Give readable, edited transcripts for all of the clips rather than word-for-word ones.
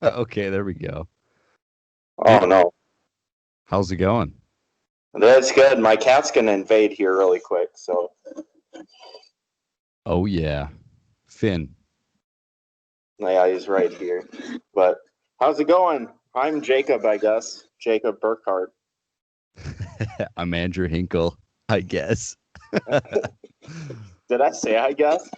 Okay, there we go. Oh Dude, no. how's it going? That's good. My cat's gonna invade here really quick, so Oh yeah. Finn. yeah, he's right here. But how's it going? I'm Jacob, I guess. Jacob Burkart. I'm Andrew Hinkel, I guess. Did I say I guess?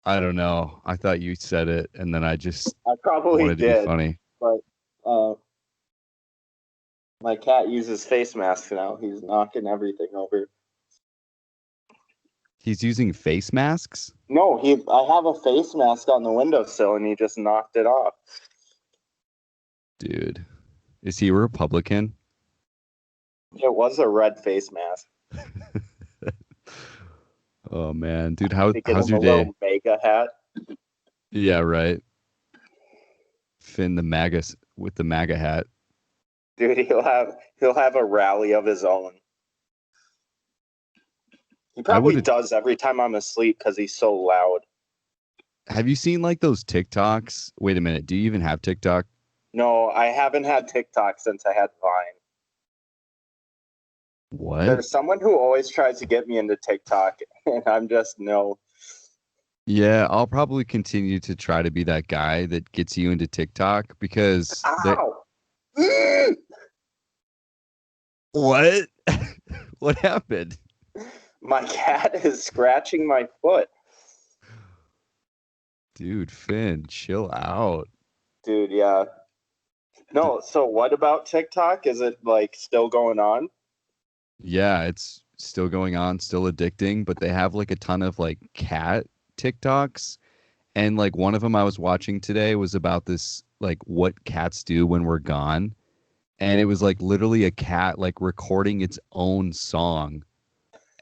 I don't know. I thought you said it and then I just I probably wanted to be did, funny. but uh, my cat uses face masks now. He's knocking everything over. He's using face masks? No, I have a face mask on the windowsill and he just knocked it off. Dude. Is he a Republican? It was a red face mask. Oh man, dude, To get how's him a your day? little mega hat. Yeah, right. Finn the with the MAGA hat. Dude, he'll have a rally of his own. He I would probably does every time I'm asleep because he's so loud. have you seen like those TikToks? Wait a minute, do you even have TikTok? No, I haven't had TikTok since I had Vine. What? There's someone who always tries to get me into TikTok, and I'm just no. Yeah, I'll probably continue to try to be that guy that gets you into TikTok because they Ow! Mm! what? What happened? My cat is scratching my foot. Dude, Finn, chill out. Dude, yeah. D- No, so what about TikTok? Is it like still going on? yeah, it's still going on, still addicting, but they have like a ton of like cat TikToks. And like one of them I was watching today was about this like what cats do when we're gone. And it was like literally a cat like recording its own song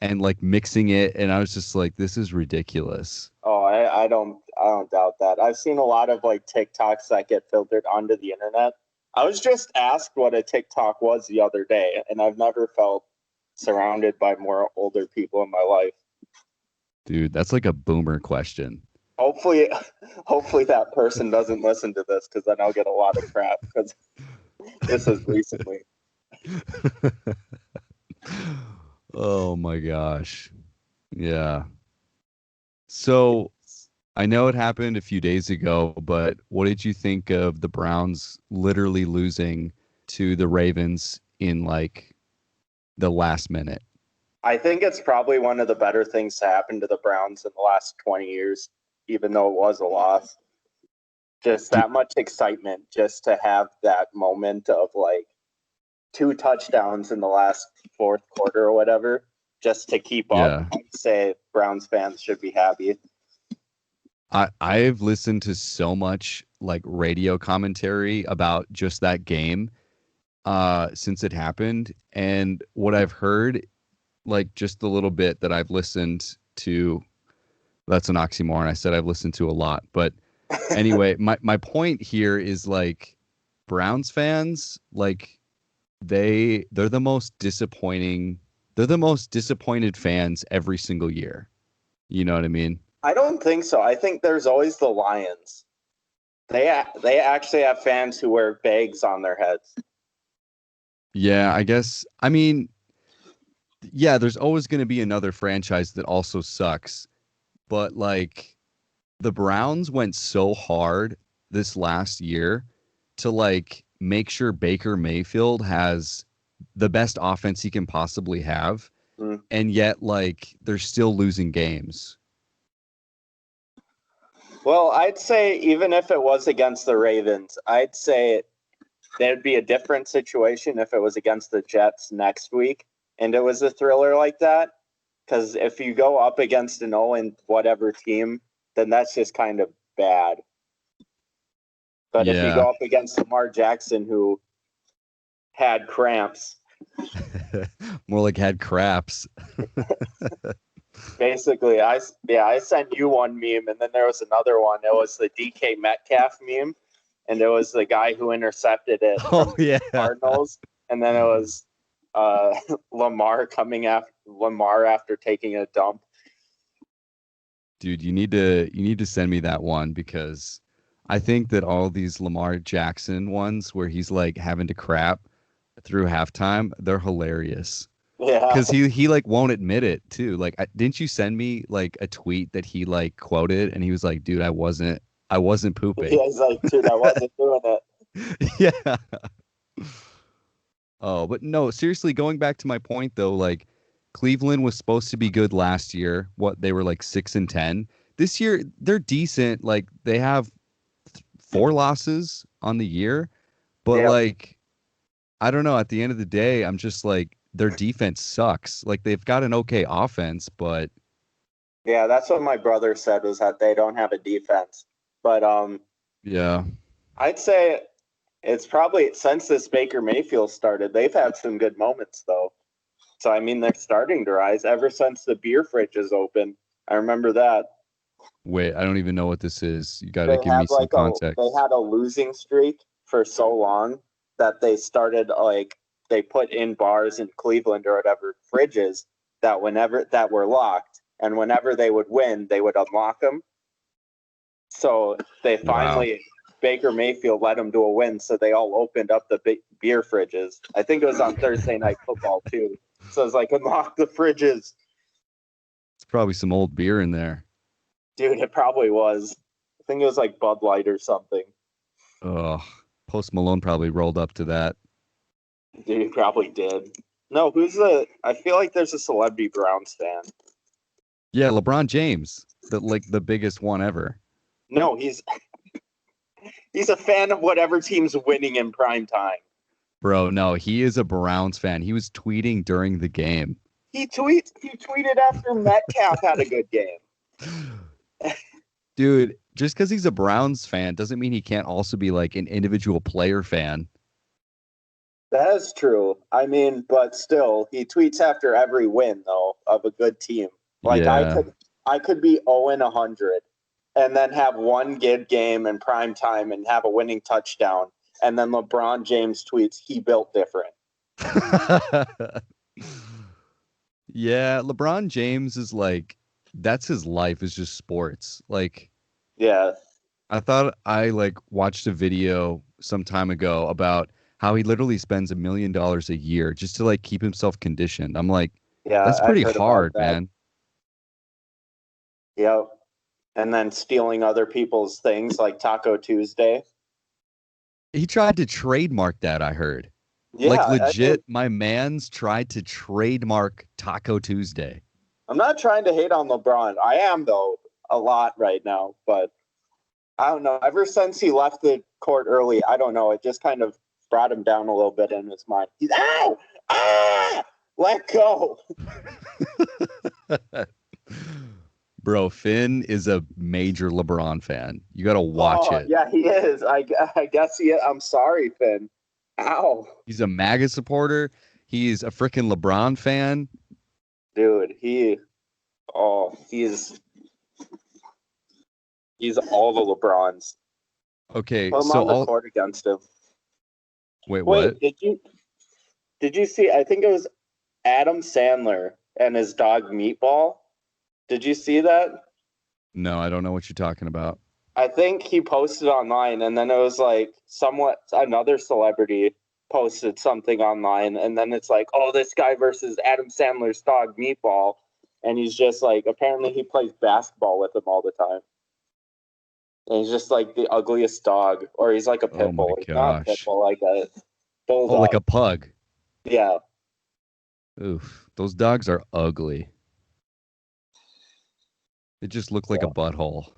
and like mixing it. And I was just like, this is ridiculous. Oh, I don't doubt that. I've seen a lot of like TikToks that get filtered onto the internet. I was just asked what a TikTok was the other day, and I've never felt surrounded by more older people in my life. Dude, that's like a boomer question. Hopefully, hopefully that person doesn't listen to this because then I'll get a lot of crap because this is recently. Oh my gosh. Yeah. So I know it happened a few days ago, but what did you think of the Browns literally losing to the Ravens in like the last minute? I think it's probably one of the better things to happen to the Browns in the last 20 years, even though it was a loss. Just Do, that much excitement just to have that moment of like two touchdowns in the last fourth quarter or whatever, just to keep up. yeah. I'd say Browns fans should be happy. I've listened to so much like radio commentary about just that game since it happened, and what I've heard, like just the little bit that I've listened to, that's an oxymoron. I said I've listened to a lot, but anyway, my point here is like Browns fans, like they're the most disappointing, they're the most disappointed fans every single year. You know what I mean? I don't think so. I think there's always the Lions. They actually have fans who wear bags on their heads. Yeah, I guess. I mean, yeah, there's always going to be another franchise that also sucks, but like the Browns went so hard this last year to like make sure Baker Mayfield has the best offense he can possibly have, Mm. and yet like they're still losing games. Well, I'd say even if it was against the Ravens, I'd say there'd be a different situation if it was against the Jets next week and it was a thriller like that. Because if you go up against an 0 and whatever team, then that's just kind of bad. But if you Yeah. go up against Lamar Jackson, who had cramps, More like had craps. basically, I sent you one meme, and then there was another one. It was the DK Metcalf meme, and it was the guy who intercepted it Oh from the yeah. Cardinals, and then it was Lamar after taking a dump. Dude, you need to send me that one because I think that all these Lamar Jackson ones where he's like having to crap through halftime, they're hilarious. Yeah. Because he like won't admit it too. Like, didn't you send me like a tweet that he like quoted and he was like, "Dude, I wasn't pooping." Yeah, he's like, dude, I wasn't doing it. Yeah. Oh, but no, seriously, going back to my point though, like Cleveland was supposed to be good last year. What they were like 6-10. This year they're decent. Like they have four losses on the year, but Yeah. like I don't know. At the end of the day, I'm just like their defense sucks. Like they've got an okay offense, but Yeah, that's what my brother said was that they don't have a defense. But yeah, I'd say it's probably since this Baker Mayfield started, they've had some good moments though. So I mean they're starting to rise ever since the beer fridge is open. I remember that. wait, I don't even know what this is. You got to They give had me some they context. had a losing streak for so long that they started like they put in bars in Cleveland or whatever fridges that whenever that were locked and whenever they would win they would unlock them. So they Wow. finally Baker Mayfield led them to a win, so they all opened up the beer fridges. I think it was on Thursday Night Football too. So it's like unlock the fridges, It's probably some old beer in there. dude. It probably was. I think it was like Bud Light or something. Oh, Post Malone probably rolled up to that. Dude, he probably did. No, who's the? I feel like there's a celebrity Browns fan. Yeah, LeBron James, the biggest one ever. No, he's a fan of whatever team's winning in prime time. Bro, no, he is a Browns fan. He was tweeting during the game. He tweeted after Metcalf had a good game. Dude, just because he's a Browns fan doesn't mean he can't also be like an individual player fan. That is true. I mean, but still, he tweets after every win though of a good team. Like Yeah. I could be 0-100 and then have one good game in prime time and have a winning touchdown. And then LeBron James tweets, he built different. Yeah, LeBron James is like that's his life is just sports. Like Yeah. I thought I like watched a video some time ago about how he literally spends $1 million a year just to like keep himself conditioned. I'm like, Yeah, that's I've pretty heard about hard, that. man. Yep. And then stealing other people's things like Taco Tuesday. He tried to trademark that, I heard. Like Yeah, legit, my man's tried to trademark Taco Tuesday. I'm not trying to hate on LeBron. I am though a lot right now, but I don't know. Ever since he left the court early, I don't know. It just kind of brought him down a little bit in his mind. He's ow, let go. Bro, Finn is a major LeBron fan. You got to watch Oh it. yeah, he is. I guess he is. I'm sorry, Finn. Ow, He's a MAGA supporter. He's a freaking LeBron fan. dude. He's all the LeBrons. Okay, Put him so on the all court against him. wait, what? Wait, did you see? I think it was Adam Sandler and his dog Meatball. Did you see that? No, I don't know what you're talking about. I think he posted online, and then it was like somewhat another celebrity posted something online, and then it's like, oh, this guy versus Adam Sandler's dog Meatball, and he's just like, apparently he plays basketball with him all the time, and he's just like the ugliest dog, or he's like a Oh pit my bull, he's not a pit gosh. bull, like a Oh, like bulldog. a pug. Yeah, Oof. Those dogs are ugly. They just look like a yeah. butthole.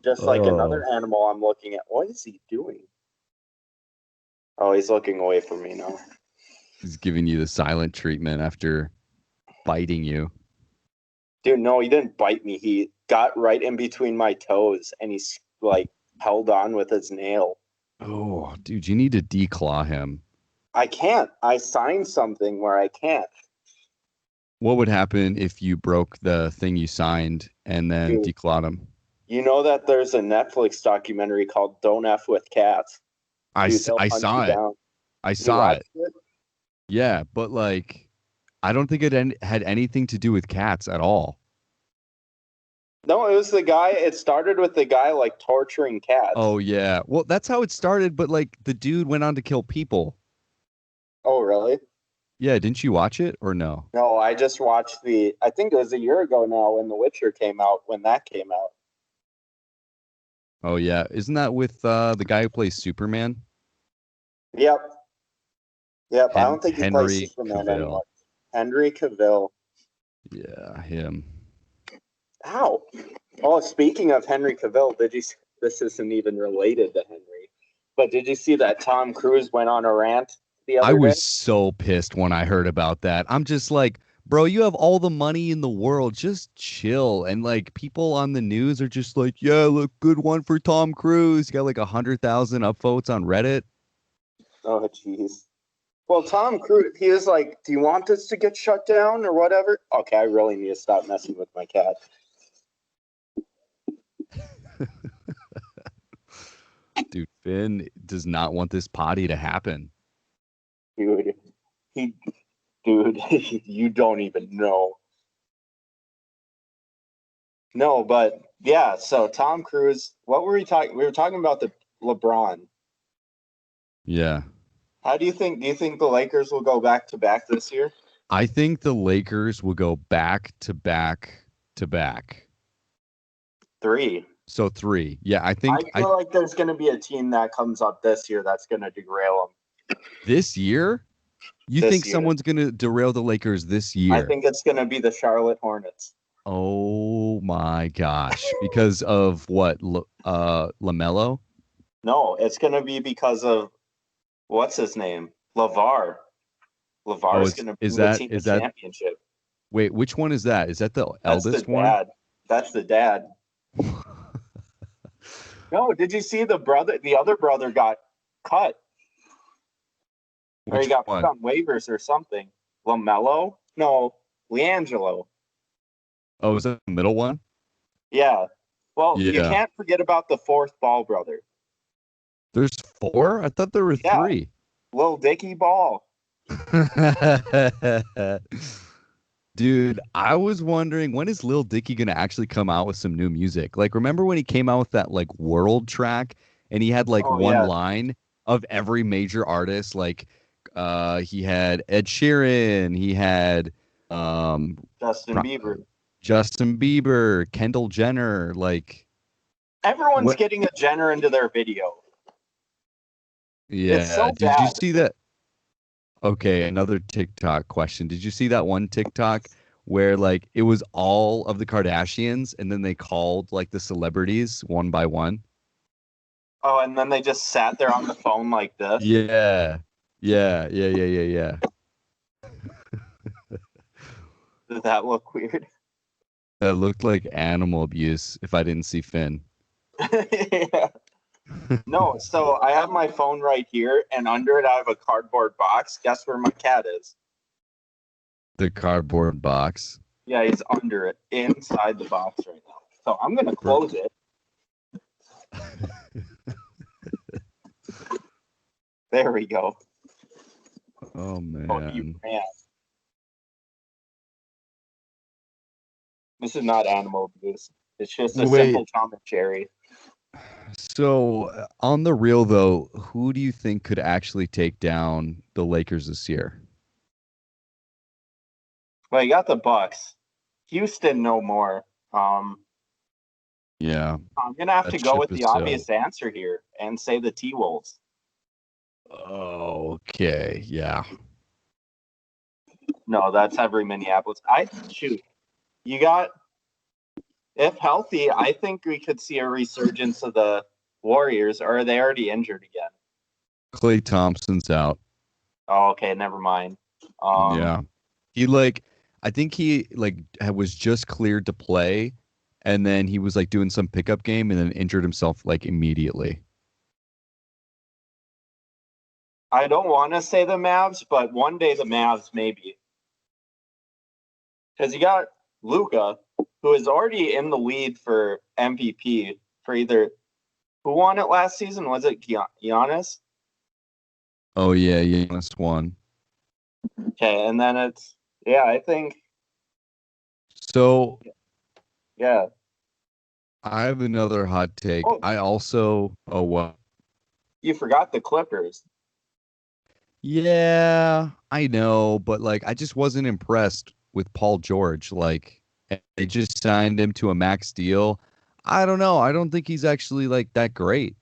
Just like Oh, another animal I'm looking at. What is he doing? Oh, he's looking away from me now. he's giving you the silent treatment after biting you. Dude, no, he didn't bite me. He got right in between my toes and he's like held on with his nail. Oh, dude, you need to declaw him. I can't. I signed something where I can't. What would happen if you broke the thing you signed and then Dude, declawed him? you know that there's a Netflix documentary called Don't F with Cats? Dude, they'll I hunt you saw it. down. I You saw watched it. it? Yeah, but like, I don't think it had anything to do with cats at all. No, it was the guy. It started with the guy like torturing cats. Oh yeah. Well, that's how it started, but like the dude went on to kill people. Oh, really? Yeah, didn't you watch it or no? No, I just watched I think it was a year ago now when The Witcher came out, when that came out. Oh yeah. Isn't that with the guy who plays Superman? Yep. Yep. I don't think he plays Henry Superman Cavill. anymore. Henry Cavill. Yeah, him. Ow. Oh, speaking of Henry Cavill, this isn't even related to Henry, but did you see that Tom Cruise went on a rant the I other day? was so pissed when I heard about that. I'm just like, bro, you have all the money in the world. Just chill. And like people on the news are just like, yeah, look, good one for Tom Cruise. You got like 100,000 upvotes on Reddit. Oh, jeez. Well, Tom Cruise, he was like, do you want this to get shut down or whatever? Okay, I really need to stop messing with my cat. Dude, Finn does not want this potty to happen. Dude, he, dude, you don't even know. No, but yeah, so Tom Cruise, what were we talking? We were talking about the LeBron. Yeah. Do you think the Lakers will go back to back this year? I think the Lakers will go back to back to back. 3. So 3. Yeah, I I think feel like there's going to be a team that comes up this year that's going to derail this year, you them think this year. someone's going to derail the Lakers this I year? think it's going to be the Charlotte Hornets. Oh my gosh. Because of what? LaMelo? No, it's going to be because of what's his name? LeVar. Oh, LeVar's going to is bring the that team a is that championship. wait, which one is that? Is that the That's the eldest one? dad. That's the dad. No, did you see the other brother got cut or he Which got put one? on waivers or something? LaMelo? No, Leangelo. Oh, is that the middle one? Yeah. Well, you Yeah. can't forget about the fourth Ball brother. There's 4? I thought there were Yeah, 3. Lil Dicky Ball. Dude, I was wondering when is Lil Dicky gonna actually come out with some new music? Like, remember when he came out with that like world track and he had like Oh one yeah, line of every major artist? Like, he had Ed Sheeran, he had um Justin pro- Bieber. Justin Bieber, Kendall Jenner. Like, Everyone's what? getting a Jenner into their video. It's Yeah. so Did you bad. see that? Okay, another TikTok question. Did you see that one TikTok where like it was all of the Kardashians and then they called like the celebrities one by one? Oh, and then they just sat there on the phone like this. Yeah. Yeah. Did that look weird? That looked like animal abuse if I didn't see Finn. Yeah. No, so I have my phone right here, and under it I have a cardboard box. Guess where my cat is? The cardboard box. Yeah, he's under it, inside the box right now. So I'm gonna Bro. close it. There we go. Oh Oh, you man. ran. This is not animal abuse. It's just a Wait, simple Tom and Jerry. so on the real though, who do you think could actually take down the Lakers this year? Well, you got the Bucks. Houston, no more. Um, Yeah, I'm gonna have that to go ship with is the sailed. obvious answer here and say the T-Wolves. Okay, yeah. No, that's every Minneapolis. I shoot. You got if healthy, I think we could see a resurgence of the Warriors, or are they already injured again? Clay Thompson's out. Oh, okay, never mind. Yeah. He like I think he like was just cleared to play and then he was like doing some pickup game and then injured himself like immediately. I don't want to say the Mavs, but one day the Mavs maybe, because you got Luca, who is already in the lead for MVP for either who won it last season? Was it Giannis? Oh yeah, Giannis won. Okay, and then I think So yeah. I have another hot take. Oh, Oh, well, you forgot the Clippers. yeah, I know, but like, I just wasn't impressed with Paul George. Like, they just signed him to a max deal. I don't know. I don't think he's actually like that great.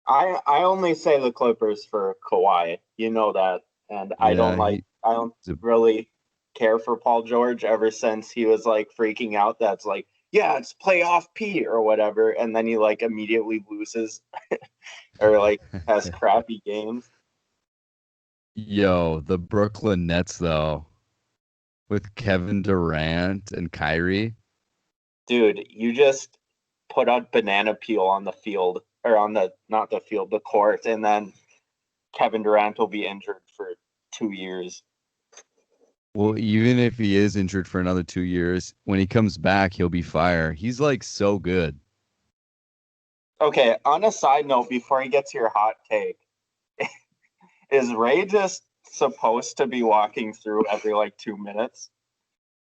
I only say the Clippers for Kawhi. You know that, and Yeah, I don't he's a, really care for Paul George ever since he was like freaking out. That's like, yeah, it's playoff P or whatever, and then he like immediately loses or like has crappy games. yo, the Brooklyn Nets though, with Kevin Durant and Kyrie. Dude, you just put a banana peel on the field or on the not the field, the court, and then Kevin Durant will be injured for 2 years. Well, even if he is injured for another 2 years, when he comes back, he'll be fire. He's like so good. Okay, on a side note, before you get to your hot take, is Ray just supposed to be walking through every like 2 minutes,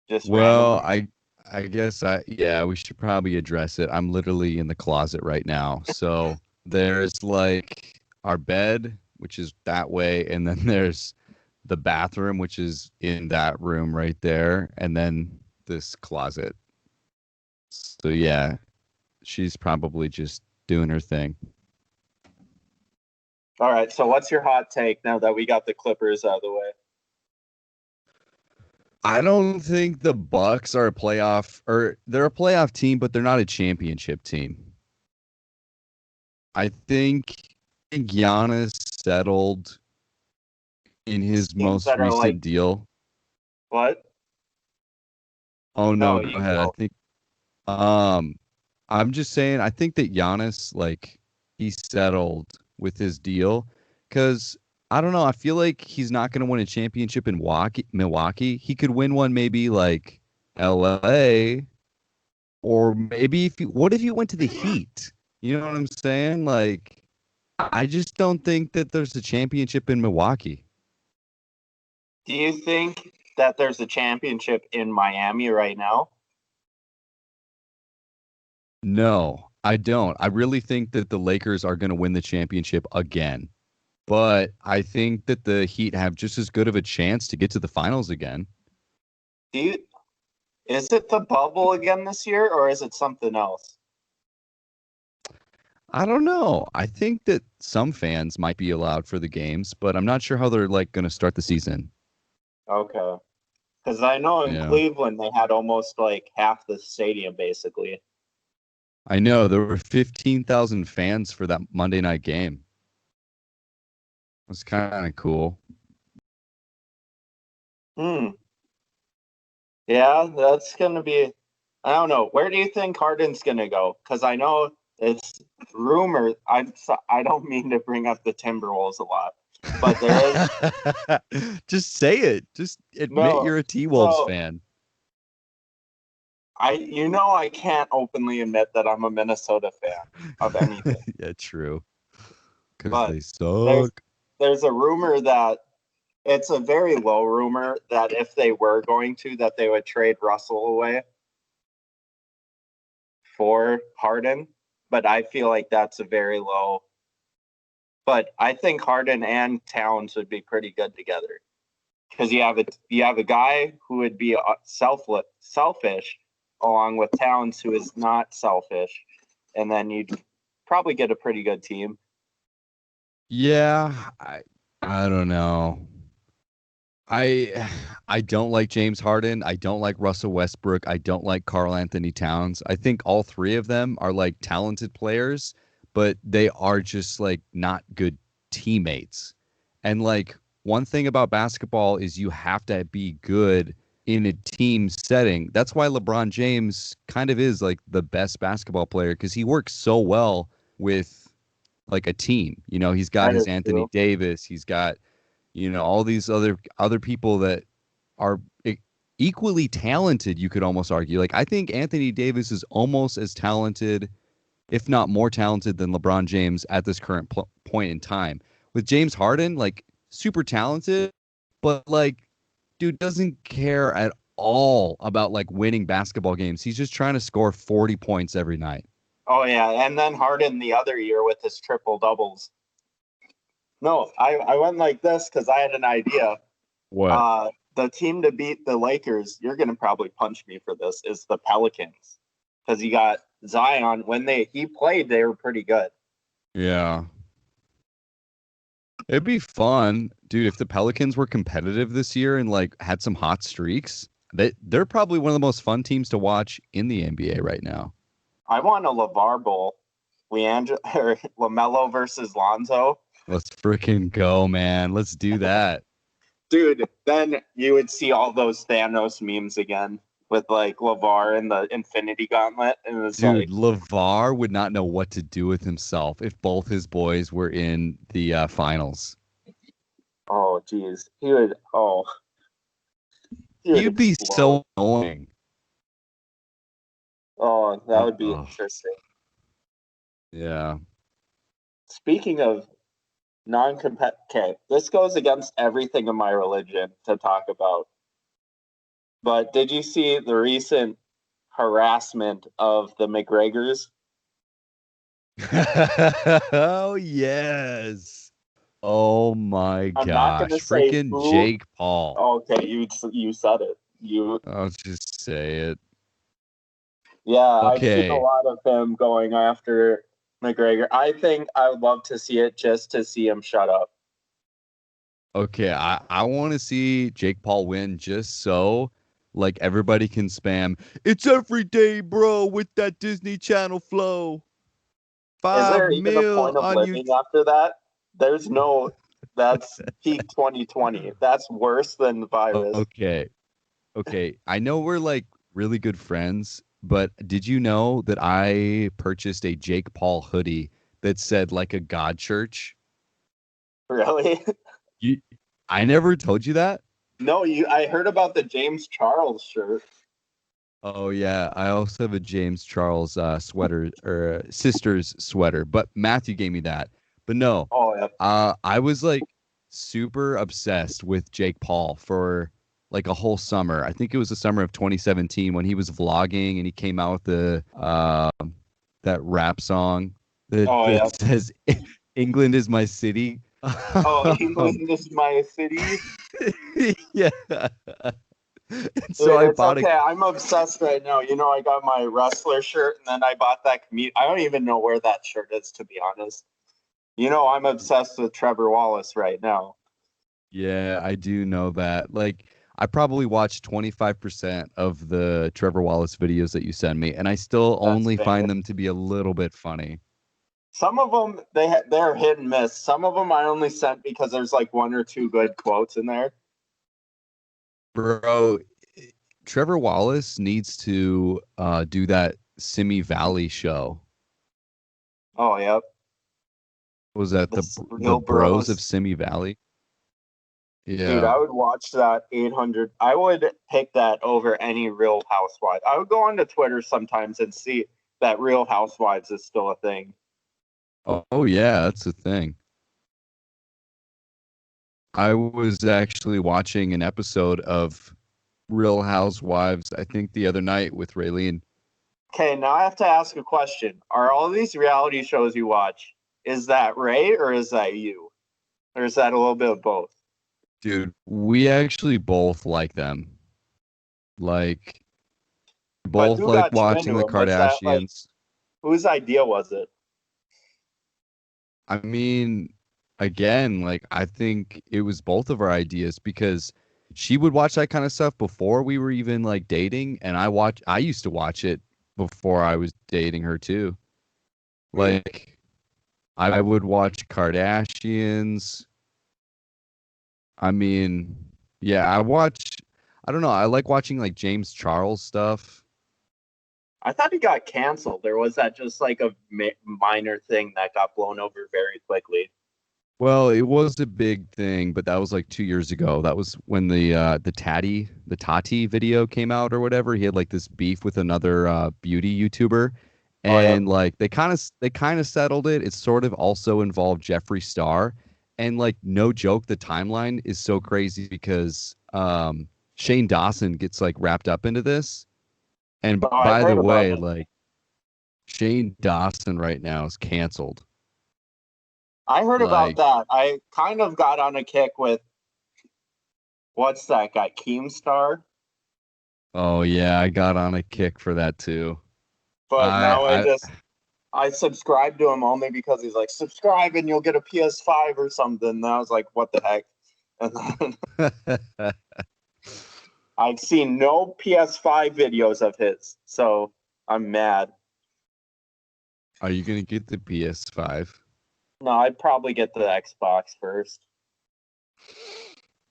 just Well, randomly? I guess yeah, we should probably address it. I'm literally in the closet right now. So there's like our bed, which is that way, and then there's the bathroom, which is in that room right there, and then this closet. So yeah, she's probably just doing her thing. All right, so what's your hot take now that we got the Clippers out of the way? I don't think the Bucks are a playoff or they're a playoff team, but they're not a championship team. I think Giannis settled in his Teams most that are like recent deal. what? Oh no, No, go you ahead. I go. think um I'm just saying I think that Giannis like he settled with his deal cuz I don't know, I feel like he's not going to win a championship in Milwaukee. He could win one maybe like LA. Or maybe what if you went to the Heat? You know what I'm saying? Like, I just don't think that there's a championship in Milwaukee. Do you think that there's a championship in Miami right now? No, I don't. I really think that the Lakers are going to win the championship again. But I think that the Heat have just as good of a chance to get to the finals again. Do you Is it the bubble again this year or is it something else? I don't know. I think that some fans might be allowed for the games, but I'm not sure how they're like going to start the season. Okay. Because I know in Yeah. Cleveland they had almost like half the stadium basically. I know there were 15,000 fans for that Monday night game. It was kind of cool. Hmm. Yeah, that's gonna be. I don't know. Where do you think Harden's gonna go? Because I know it's rumored. I don't mean to bring up the Timberwolves a lot, but there is Just say it. Just admit no. you're a T-Wolves So fan. I can't openly admit that I'm a Minnesota fan of anything, Yeah, true. Because but they there's suck. there's a rumor that it's a very low rumor that if they were going to, that they would trade Russell away for Harden. But I feel like that's a very low. But I think Harden and Towns would be pretty good together because you have a guy who would be selfish, along with Towns who is not selfish, and then you'd probably get a pretty good team. Yeah, I don't know. I I don't like James Harden. I don't like Russell Westbrook. I don't like Karl Anthony Towns. I think all three of them are like talented players, but they are just like not good teammates. And like one thing about basketball is you have to be good in a team setting. That's why LeBron James kind of is like the best basketball player because he works so well with like a team. You know, he's got That his is Anthony true. Davis, he's got all these other people that are equally talented, you could almost argue. Like I think Anthony Davis is almost as talented, if not more talented than LeBron James at this current point in time. With James Harden, like super talented, but like dude doesn't care at all about like winning basketball games. He's just trying to score 40 points every night. Oh yeah, and then Harden the other year with his triple doubles. No, I went like this because I had an idea. What? The team to beat the Lakers, you're gonna probably punch me for this, is the Pelicans. Because you got Zion. When he played, they were pretty good. Yeah. It'd be fun, dude, if the Pelicans were competitive this year and like had some hot streaks. They're probably one of the most fun teams to watch in the NBA right now. I want a LeVar Bowl. Or LaMelo versus Lonzo. Let's freaking go, man. Let's do that. Dude, then you would see all those Thanos memes again with like LeVar and the Infinity Gauntlet. And it's Dude, LeVar would not know what to do with himself if both his boys were in the finals. Oh, geez. He'd be explode. so annoying. Oh, that would be interesting. Yeah. Speaking of non-competitive, okay, this goes against everything in my religion to talk about. But did you see the recent harassment of the McGregors? Oh, yes. Oh, my I'm gosh. not gonna say freaking who. Jake Paul. Okay, you said it. I'll just say it. Yeah, Okay. I've seen a lot of him going after McGregor. I think I would love to see it just to see him shut up. Okay, I want to see Jake Paul win just so like everybody can spam. It's every day, bro, with that Disney Channel flow. Is there 5 even a mil point of on living YouTube. after that? There's no. That's peak 2020. That's worse than the virus. Okay. I know we're like really good friends, but did you know that I purchased a Jake Paul hoodie that said like a God church? Really? I never told you that? No, I heard about the James Charles shirt. Oh yeah, I also have a James Charles sweater or sister's sweater, but Matthew gave me that. But no, Oh yeah. I was like super obsessed with Jake Paul for like a whole summer. I think it was the summer of 2017 when he was vlogging and he came out with the that rap song that says England is my city. Oh, England is my city. Yeah. So I bought okay. I'm obsessed right now. You know, I got my wrestler shirt, and then I bought that I don't even know where that shirt is, to be honest. You know, I'm obsessed with Trevor Wallace right now. Yeah, I do know that. Like, I probably watched 25% of the Trevor Wallace videos that you send me, and I still only find them to be a little bit funny. Some of them, they're hit and miss. Some of them I only sent because there's like one or two good quotes in there. Bro, Trevor Wallace needs to do that Simi Valley show. Oh, yep. Was that the Bros of Simi Valley? Yeah. Dude, I would watch that 800. I would pick that over any Real Housewives. I would go onto Twitter sometimes and see that Real Housewives is still a thing. Oh yeah, that's the thing. I was actually watching an episode of Real Housewives, I think the other night with Raylene. Okay, now I have to ask a question. Are all these reality shows you watch, is that Ray or is that you? Or is that a little bit of both? Dude, we actually both like them. Like, both like watching the Kardashians. Whose idea was it? I mean, again, like I think it was both of our ideas because she would watch that kind of stuff before we were even like dating, and I used to watch it before I was dating her too. Like I would watch Kardashians. I mean, yeah, I don't know, I like watching like James Charles stuff. I thought he got canceled. There was that just like a minor thing that got blown over very quickly. Well, it was a big thing, but that was like 2 years ago. That was when the Tati video came out or whatever. He had like this beef with another beauty YouTuber, and like they kind of settled it. It sort of also involved Jeffree Star, and like no joke, the timeline is so crazy because Shane Dawson gets like wrapped up into this. And Oh, I've by the heard about way, it. like Shane Dawson right now is canceled. I heard about Like, that. I kind of got on a kick with what's that guy, Keemstar? oh yeah, I got on a kick for that too. But now I I subscribe to him only because he's like, subscribe and you'll get a PS5 or something. And I was like, what the heck? And then I've seen no PS5 videos of his, so I'm mad. Are you gonna get the PS5? No, I'd probably get the Xbox first.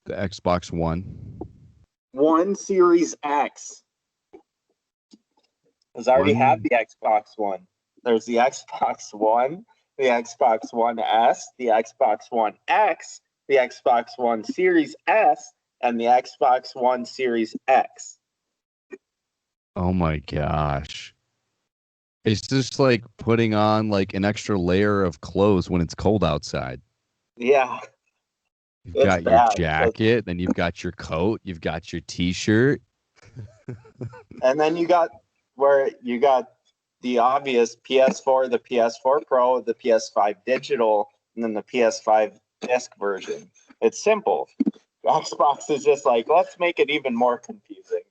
The Xbox One? One Series X. Because I already have One? the Xbox One. There's the Xbox One, the Xbox One S, the Xbox One X, the Xbox One Series S, and the Xbox One Series X. Oh my gosh. It's just like putting on like an extra layer of clothes when it's cold outside. Yeah, You've it's got your bad. jacket, then you've got your coat, you've got your t-shirt. And then you got the obvious PS4, the PS4 Pro, the PS5 digital, and then the PS5 disc version. It's simple. Xbox is just like, let's make it even more confusing.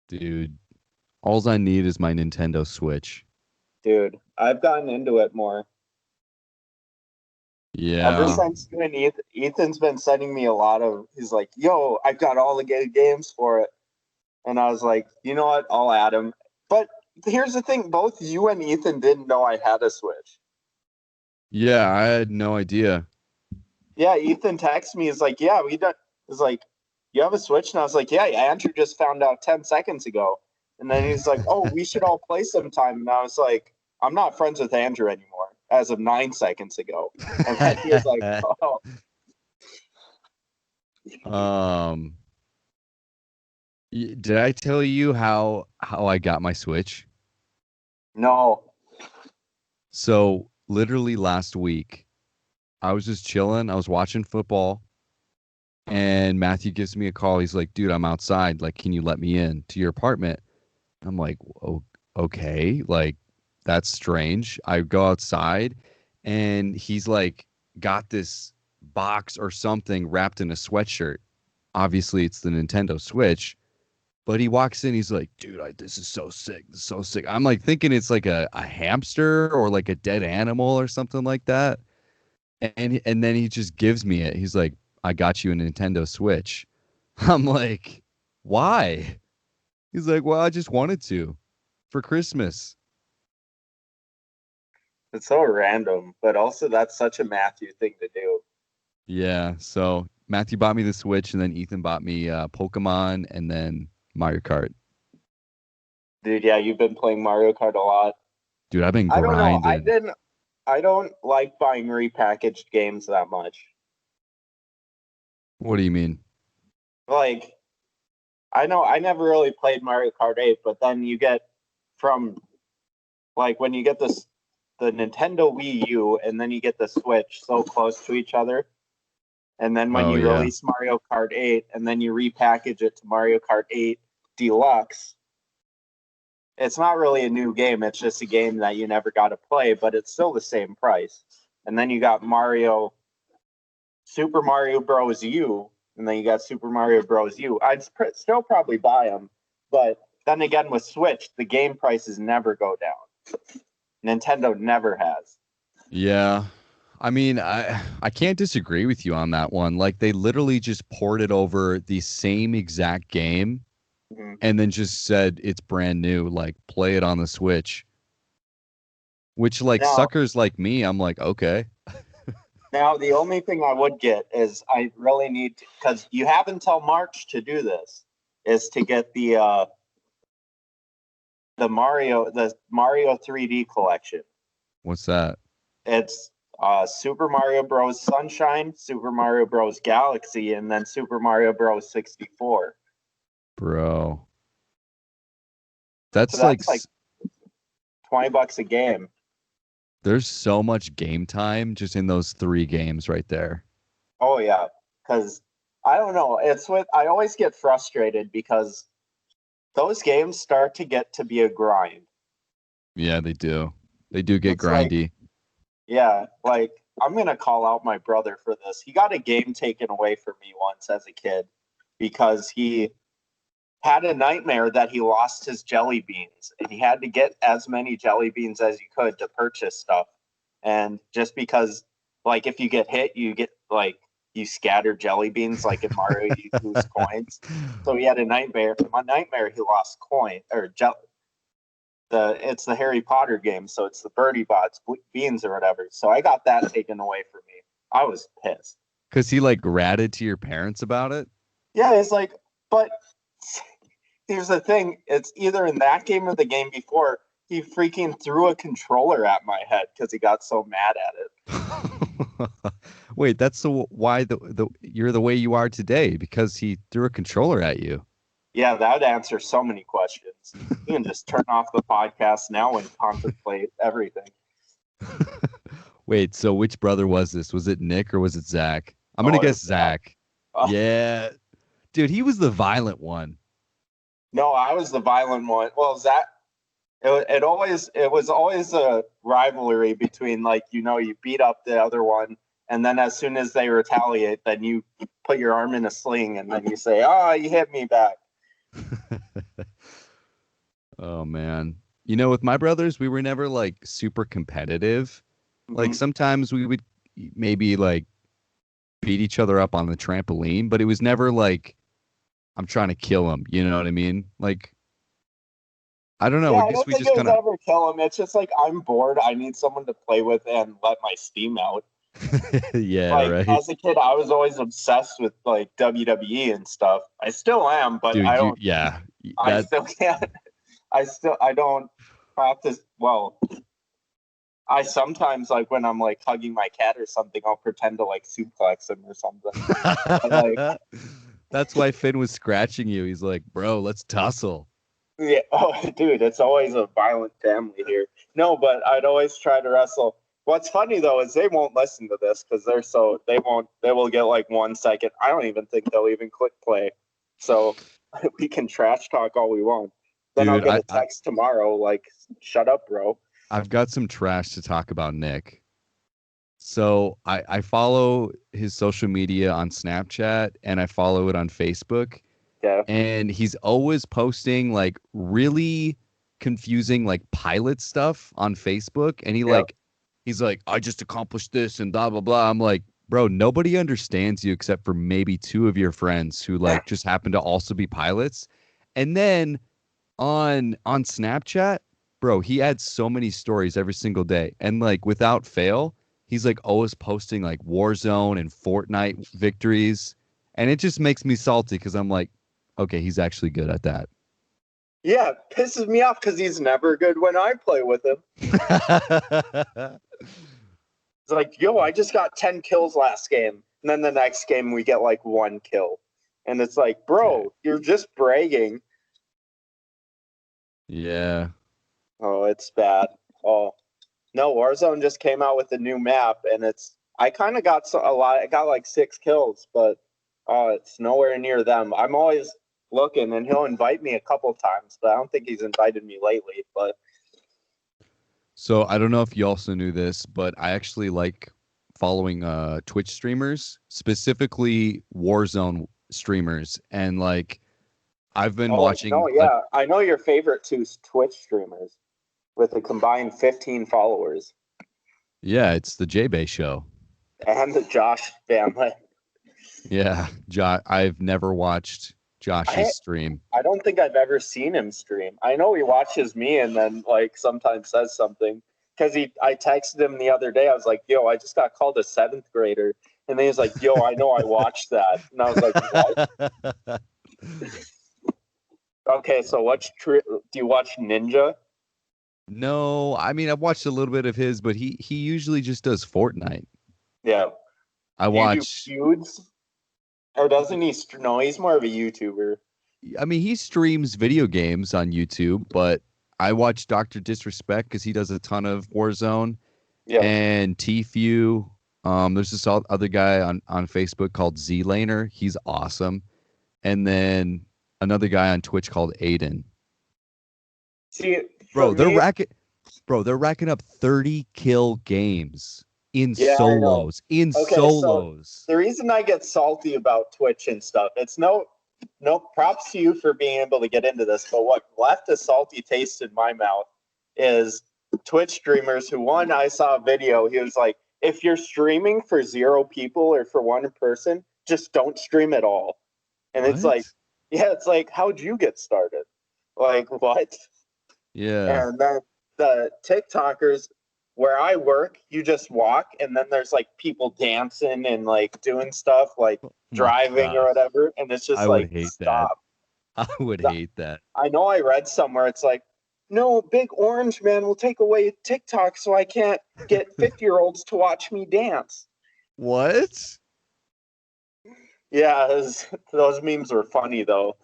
Dude, alls I need is my Nintendo Switch. Dude, I've gotten into it more. Ever Yeah. since you and Ethan's been sending me a lot of, he's like, yo, I've got all the good games for it. And I was like, you know what? I'll add him. But here's the thing, both you and Ethan didn't know I had a Switch. Yeah, I had no idea. Yeah, Ethan texted me. He's like, yeah, we done. He's like, you have a Switch? And I was like, yeah, Andrew just found out 10 seconds ago. And then he's like, oh, we should all play sometime. And I was like, I'm not friends with Andrew anymore as of 9 seconds ago. And then he was like, oh, um did I tell you how I got my Switch? no. So, literally last week, I was just chilling, I was watching football, and Matthew gives me a call. He's like, "Dude, I'm outside. Like, can you let me in to your apartment?" I'm like, "Oh, okay." Like, that's strange. I go outside and he's like got this box or something wrapped in a sweatshirt. Obviously, it's the Nintendo Switch. But he walks in, he's like, dude, this is so sick. This is so sick. I'm like thinking it's like a hamster or like a dead animal or something like that. And then he just gives me it. He's like, I got you a Nintendo Switch. I'm like, why? He's like, well, I just wanted to for Christmas. It's so random, but also that's such a Matthew thing to do. Yeah. So Matthew bought me the Switch, and then Ethan bought me Pokemon and then Mario Kart. Dude, yeah, you've been playing Mario Kart a lot. Dude, I've been I don't know. grinding. I don't like buying repackaged games that much. What do you mean? Like, I know I never really played Mario Kart 8, but then you get from like when you get the Nintendo Wii U and then you get the Switch so close to each other. And then when Oh, you yeah. release Mario Kart 8 and then you repackage it to Mario Kart 8 Deluxe, it's not really a new game. It's just a game that you never got to play, but it's still the same price. And then you got Super Mario Bros. U, and then you got Super Mario Bros. U. I'd still probably buy them, but then again with Switch, the game prices never go down. Nintendo never has. Yeah. I mean, I can't disagree with you on that one. Like they literally just ported over the same exact game Mhm. and then just said it's brand new, like play it on the Switch. Which like Now, suckers like me, I'm like, okay. now the only thing I would get is I really need to, because you have until March to do this, is to get the Mario 3D collection. What's that? It's Super Mario Bros. Sunshine, Super Mario Bros. Galaxy, and then Super Mario Bros. 64. Bro. So That's like that's like $20 a game. there's so much game time just in those three games right there. Oh yeah, because I don't know. I always get frustrated because those games start to get to be a grind. Yeah, they do. They do get It's like, grindy. yeah, like I'm gonna call out my brother for this. He got a game taken away from me once as a kid because he had a nightmare that he lost his jelly beans and he had to get as many jelly beans as he could to purchase stuff. And just because, like, if you get hit, you get like you scatter jelly beans like in Mario, you lose coins. So he had a nightmare. My nightmare, he lost coin or it's the Harry Potter game, so it's the Birdie Bots beans or whatever. So I got that taken away from me. I was pissed. Because he like ratted to your parents about it? Yeah, it's like, but here's the thing. It's either in that game or the game before, he freaking threw a controller at my head because he got so mad at it. Wait, that's why you're the way you are today, because he threw a controller at you. Yeah, that would answer so many questions. You can just turn off the podcast now and contemplate everything. Wait, so which brother was this? Was it Nick or was it Zach? I'm going to guess Zach. Yeah. Dude, he was the violent one. No, I was the violent one. Well, Zach, it was always a rivalry between, like, you beat up the other one, and then as soon as they retaliate, then you put your arm in a sling, and then you say, "Oh, you hit me back." Oh man, with my brothers, we were never like super competitive. Mm-hmm. Like sometimes we would maybe like beat each other up on the trampoline, but it was never like I'm trying to kill him. You know what I mean? Like, I don't know. Yeah, I don't think it was ever kill him. It's just like I'm bored. I need someone to play with and let my steam out. Yeah, like, right. As a kid, I was always obsessed with like WWE and stuff. I still am, but dude, I don't. I still can't. I don't practice. Well, I sometimes, like, when I'm like hugging my cat or something, I'll pretend to like suplex him or something. That's why Finn was scratching you. He's like, bro, let's tussle. Yeah. Oh, dude, it's always a violent family here. No, but I'd always try to wrestle. What's funny though is they won't listen to this because they will get like 1 second. I don't even think they'll even click play. So we can trash talk all we want. Then dude, I'll get a text tomorrow like, shut up, bro. I've got some trash to talk about Nick. So I follow his social media on Snapchat and I follow it on Facebook. Yeah. And he's always posting like really confusing like pilot stuff on Facebook. And he's like, I just accomplished this and blah, blah, blah. I'm like, bro, nobody understands you except for maybe 2 of your friends who like just happen to also be pilots. And then on Snapchat, bro, he adds so many stories every single day. And like without fail, he's like always posting like Warzone and Fortnite victories. And it just makes me salty because I'm like, okay, he's actually good at that. Yeah, pisses me off because he's never good when I play with him. It's like, yo, I just got 10 kills last game. And then the next game we get like 1 kill. And it's like, bro, you're just bragging. Yeah. Oh, it's bad. Oh, no, Warzone just came out with a new map, and I kind of got a lot. I got like 6 kills, but it's nowhere near them. I'm always looking, and he'll invite me a couple times, but I don't think he's invited me lately. But so I don't know if you also knew this, but I actually like following Twitch streamers, specifically Warzone streamers, and like I've been watching. Oh yeah, I know your favorite 2 Twitch streamers with a combined 15 followers. Yeah, it's the J-Bay Show. And the Josh family. Yeah, I've never watched Josh's stream. I don't think I've ever seen him stream. I know he watches me and then like sometimes says something. Because I texted him the other day. I was like, yo, I just got called a 7th grader. And then he's like, yo, I know I watched that. And I was like, what? Okay, so do you watch Ninja? No, I mean, I've watched a little bit of his, but he usually just does Fortnite. Yeah. I watch feuds, or doesn't he? No, he's more of a YouTuber. I mean, he streams video games on YouTube, but I watch Dr. Disrespect because he does a ton of Warzone. Yeah. And Tfue, There's this other guy on Facebook called Z Laner. He's awesome. And then another guy on Twitch called Aiden. See, for Bro, they're me, racking they're racking up 30 kill games in yeah, I know. solos. In Okay, so solos. the reason I get salty about Twitch and stuff, it's no props to you for being able to get into this, but what left a salty taste in my mouth is Twitch streamers who, one, I saw a video, he was like, if you're streaming for 0 people or for 1 person, just don't stream at all. And it's like, What? yeah, it's like, how'd you get started? Like, what? Yeah. And then the TikTokers where I work, you just walk and then there's like people dancing and like doing stuff like Oh my driving or gosh. whatever. And it's just I would like, hate that. stop. I would hate that. I know I read somewhere it's like, no, Big Orange Man will take away TikTok so I can't get 50-year-olds to watch me dance. What? Yeah, those memes were funny though.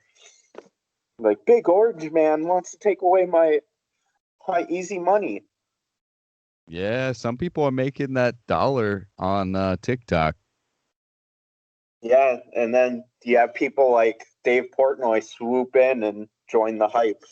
Like, Big Orange Man wants to take away my easy money. Yeah, some people are making that dollar on TikTok. Yeah, and then you have people like Dave Portnoy swoop in and join the hype.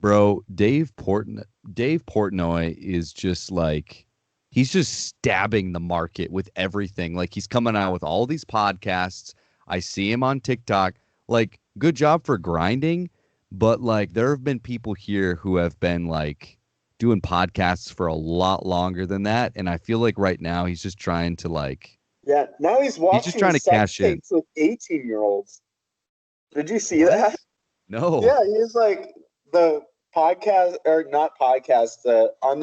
Bro, Dave Portnoy is just like he's just stabbing the market with everything. Like he's coming out with all these podcasts. I see him on TikTok. Like good job for grinding, but like there have been people here who have been like doing podcasts for a lot longer than that, and I feel like right now he's just trying to like Yeah, now he's he's just watching trying to sex cash in. tapes with 18-year-olds. Did you see What? that? No. Yeah, he's like the podcast or not podcast. On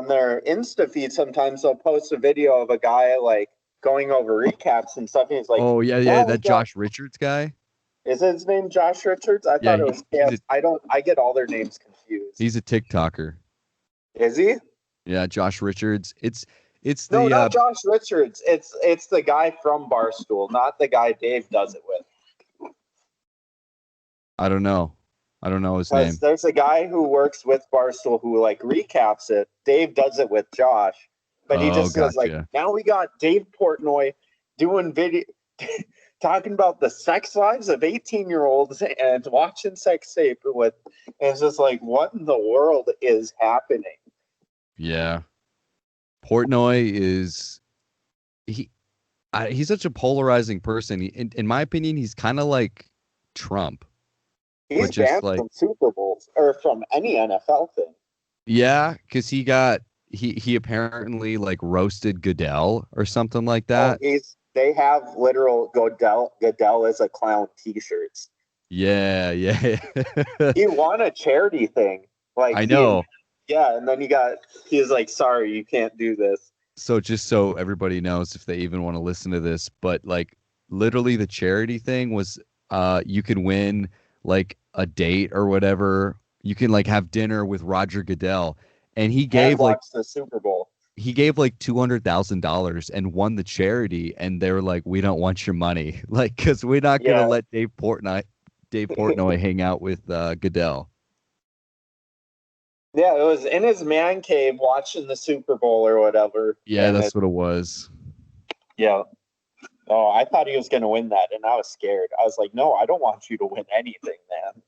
their Insta feed, sometimes they'll post a video of a guy like going over recaps and stuff. And he's like, Oh yeah, yeah, now we that got. Josh Richards guy. Is his name Josh Richards? I Yeah, thought it was he's Cam. I don't. I get all their names confused. a TikToker. Is he? Yeah, Josh Richards. It's No, the not Josh Richards. It's the guy from Barstool, not the guy Dave does it with. I don't know. I don't know his Because name. there's a guy who works with Barstool who like recaps it. Dave does it with Josh, but he Oh, just says like, gotcha. now we got Dave Portnoy doing video, talking about the sex lives of 18-year-olds and watching sex tape with. And it's just like, what in the world is happening? Yeah. Portnoy is he's such a polarizing person. In my opinion, he's kind of like Trump, but He's just banned like from Super Bowls or from any NFL thing. yeah, because he apparently like roasted Goodell or something like Oh, that. they have literal Goodell is a clown T-shirts. Yeah, yeah. He won a charity thing, like I know. yeah, and then he was like, sorry, you can't do this. So just so everybody knows if they even want to listen to this, but like literally the charity thing was you can win like a date or whatever. You can like have dinner with Roger Goodell. And And watch the Super Bowl. he gave like $200,000 and won the charity, and they were like, we don't want your money. Like, because we're not gonna Yeah. let Dave Portnoy hang out with Goodell. Yeah, it was in his man cave watching the Super Bowl or whatever. Yeah, that's what it was. Yeah. Oh, I thought he was going to win that, and I was scared. I was like, no, I don't want you to win anything, man.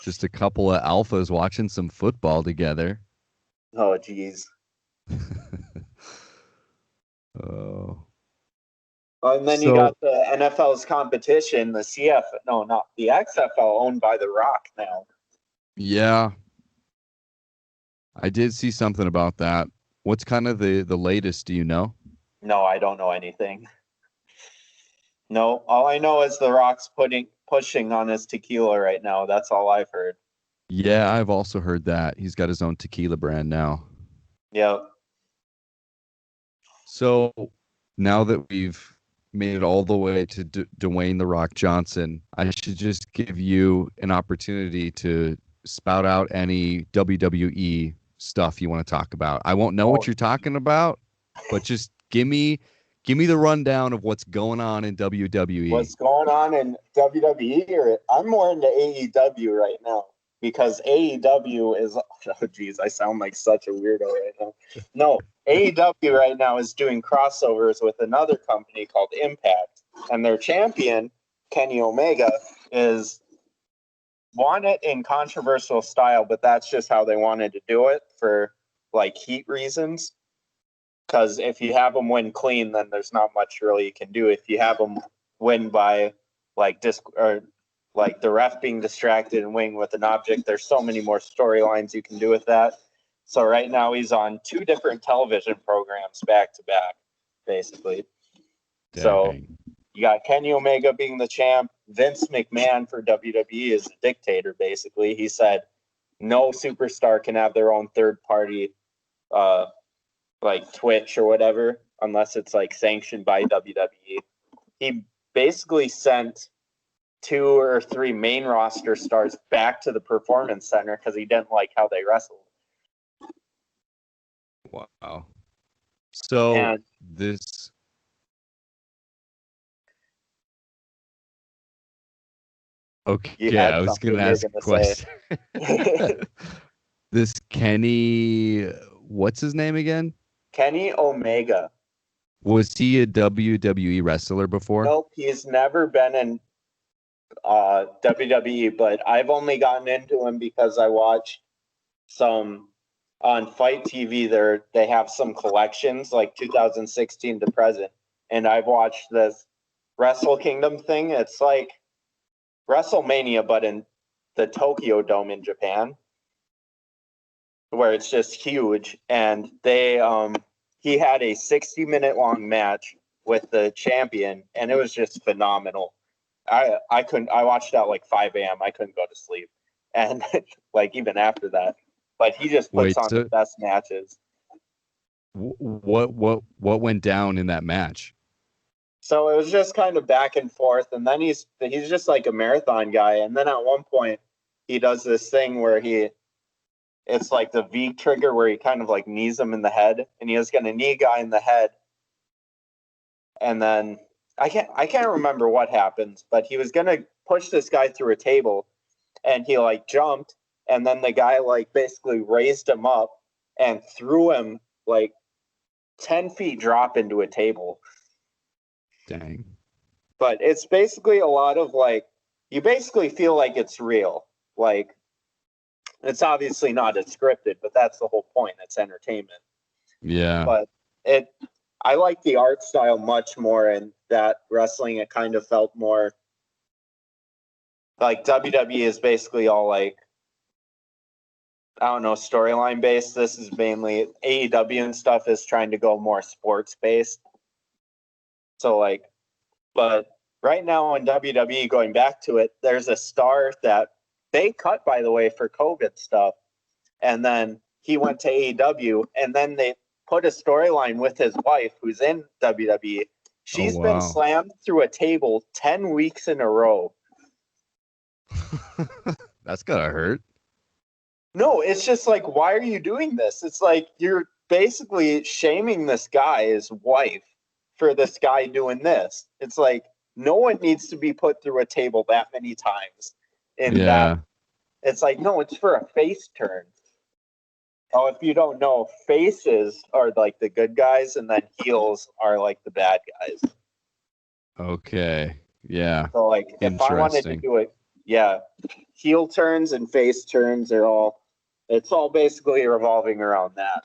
Just a couple of alphas watching some football together. Oh, geez. Oh. And then you got the NFL's competition, the no, not the XFL, owned by The Rock now. Yeah. I did see something about that. What's kind of the latest, do you know? No, I don't know anything. No, all I know is The Rock's pushing on his tequila right now. That's all I've heard. Yeah, I've also heard that. He's got his own tequila brand now. Yep. So now that we've made it all the way to Dwayne The Rock Johnson, I should just give you an opportunity to spout out any WWE stuff you want to talk about. I won't know what you're talking about, but just give me the rundown of what's going on in WWE. What's going on in WWE? Or I'm more into AEW right now because AEW is. Oh, geez, I sound like such a weirdo right now. No, AEW right now is doing crossovers with another company called Impact, and their champion, Kenny Omega, is want it in controversial style, but that's just how they wanted to do it for like heat reasons. Because if you have them win clean, then there's not much really you can do. If you have them win by like like the ref being distracted and winning with an object, there's so many more storylines you can do with that. So right now he's on 2 different television programs back to back, basically. Dang. So you got Kenny Omega being the champ. Vince McMahon for WWE is a dictator, basically. He said no superstar can have their own third party, like Twitch or whatever, unless it's like sanctioned by WWE. He basically sent 2 or 3 main roster stars back to the Performance Center because he didn't like how they wrestled. Wow. So And this. Okay, yeah, I was gonna ask a question. This Kenny, what's his name again? Kenny Omega. Was he a WWE wrestler before? Nope, he's never been in WWE, but I've only gotten into him because I watch some on Fight TV. They have some collections like 2016 to present, and I've watched this Wrestle Kingdom thing. It's like WrestleMania, but in the Tokyo Dome in Japan, where it's just huge. And they he had a 60-minute long match with the champion, and it was just phenomenal. I watched out like 5 a.m. I couldn't go to sleep, and like even after that, but he just puts on the best matches. What went down in that match? So it was just kind of back and forth, and then he's just like a marathon guy, and then at one point he does this thing where it's like the V trigger where he kind of like knees him in the head, and he was gonna knee a guy in the head, and then I can't remember what happens, but he was gonna push this guy through a table, and he like jumped, and then the guy like basically raised him up and threw him like 10 feet drop into a table. Dang. But it's basically a lot of like, you basically feel like it's real. Like, it's obviously not as scripted, but that's the whole point. It's entertainment. Yeah. But I like the art style much more, and that wrestling, it kind of felt more like WWE is basically all like, I don't know, storyline based. This is mainly AEW and stuff is trying to go more sports based. So like, but right now on WWE, going back to it, there's a star that they cut, by the way, for COVID stuff. And then he went to AEW, and then they put a storyline with his wife who's in WWE. She's been slammed through a table 10 weeks in a row. That's gotta hurt. No, it's just like, why are you doing this? It's like you're basically shaming this guy's wife for this guy doing this. It's like no one needs to be put through a table that many times. That it's like, no, it's for a face turn. Oh, if you don't know, faces are like the good guys, and then heels are like the bad guys. Okay. Yeah. So like if I wanted to do it, yeah, heel turns and face turns it's all basically revolving around that.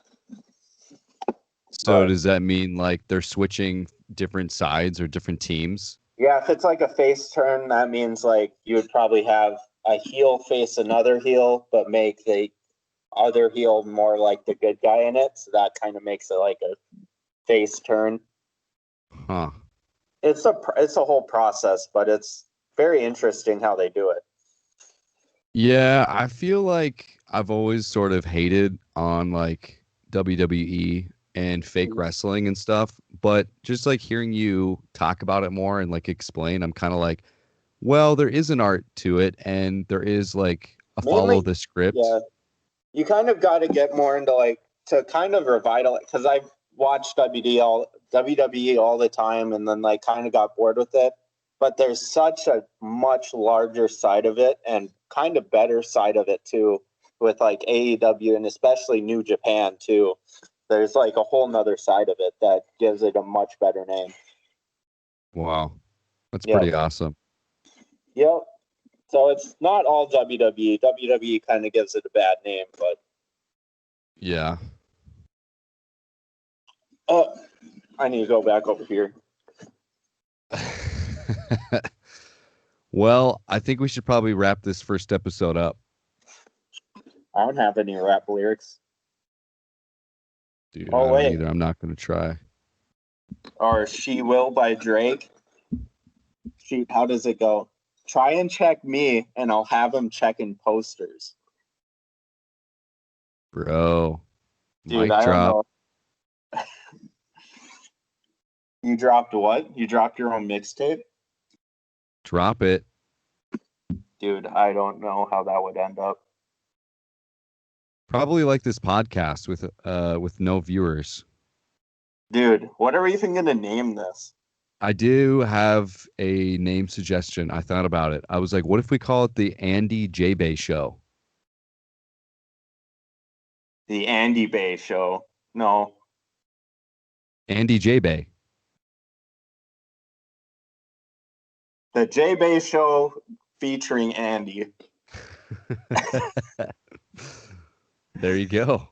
So does that mean like they're switching different sides or different teams? Yeah, if it's like a face turn, that means like you would probably have a heel face another heel, but make the other heel more like the good guy in it. So that kind of makes it like a face turn. Huh. It's a whole process, but it's very interesting how they do it. Yeah, I feel like I've always sort of hated on like WWE and fake wrestling and stuff, but just like hearing you talk about it more and like explain, I'm kind of like, well, there is an art to it, and there is like a follow the script. Yeah, you kind of got to get more into like to kind of revitalize, because I've watched WWE all the time, and then like kind of got bored with it. But there's such a much larger side of it, and kind of better side of it too, with like AEW and especially New Japan too. There's like a whole nother side of it that gives it a much better name. Wow. That's Yep. pretty awesome. Yep. So it's not all WWE. WWE kind of gives it a bad name, but Yeah. oh, I need to go back over here. Well, I think we should probably wrap this first episode up. I don't have any rap lyrics. Dude, Oh, I don't wait. either. I'm not going to try. Or She Will by Drake. How does it go? Try and check me, and I'll have him checking posters. Bro. Dude, Mic I drop. don't know. You dropped what? You dropped your own mixtape? Drop it. Dude, I don't know how that would end up. Probably like this podcast with no viewers. Dude, what are we even going to name this? I do have a name suggestion. I thought about it. I was like, what if we call it the Andy J Bay Show? The Andy Bay Show. No. Andy J Bay. The J Bay Show featuring Andy. There you go.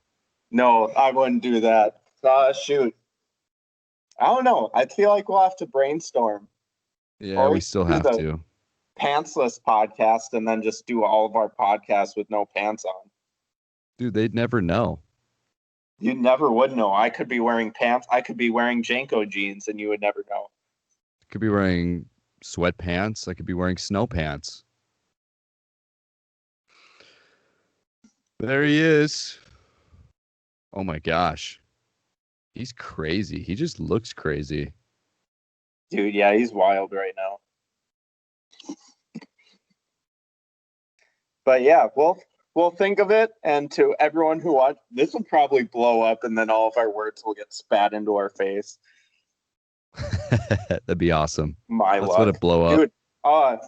No, I wouldn't do that. Shoot. I don't know. I feel like we'll have to brainstorm. Yeah, Or we still do have the to. Pantsless podcast and then just do all of our podcasts with no pants on. Dude, they'd never know. You never would know. I could be wearing pants. I could be wearing Janko jeans and you would never know. Could be wearing sweatpants. I could be wearing snow pants. There he is. Oh my gosh. He's crazy. He just looks crazy. Dude, yeah, he's wild right now. But yeah, we'll think of it. And to everyone who watched, this will probably blow up and then all of our words will get spat into our face. That'd be awesome. Let's let it blow up. Dude,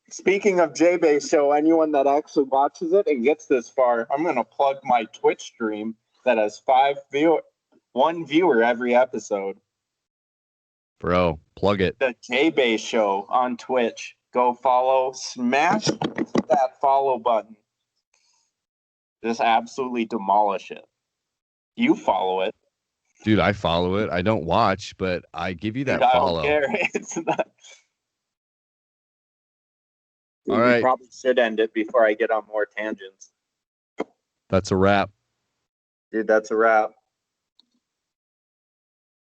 speaking of J-Bay Show, anyone that actually watches it and gets this far, I'm going to plug my Twitch stream that has one viewer every episode. Bro, plug it. The J-Bay Show on Twitch. Go follow. Smash that follow button. Just absolutely demolish it. You follow it. Dude, I follow it. I don't watch, but I give you that Dude, follow. I don't care. It's not. All right. We probably should end it before I get on more tangents. That's a wrap. Dude, that's a wrap.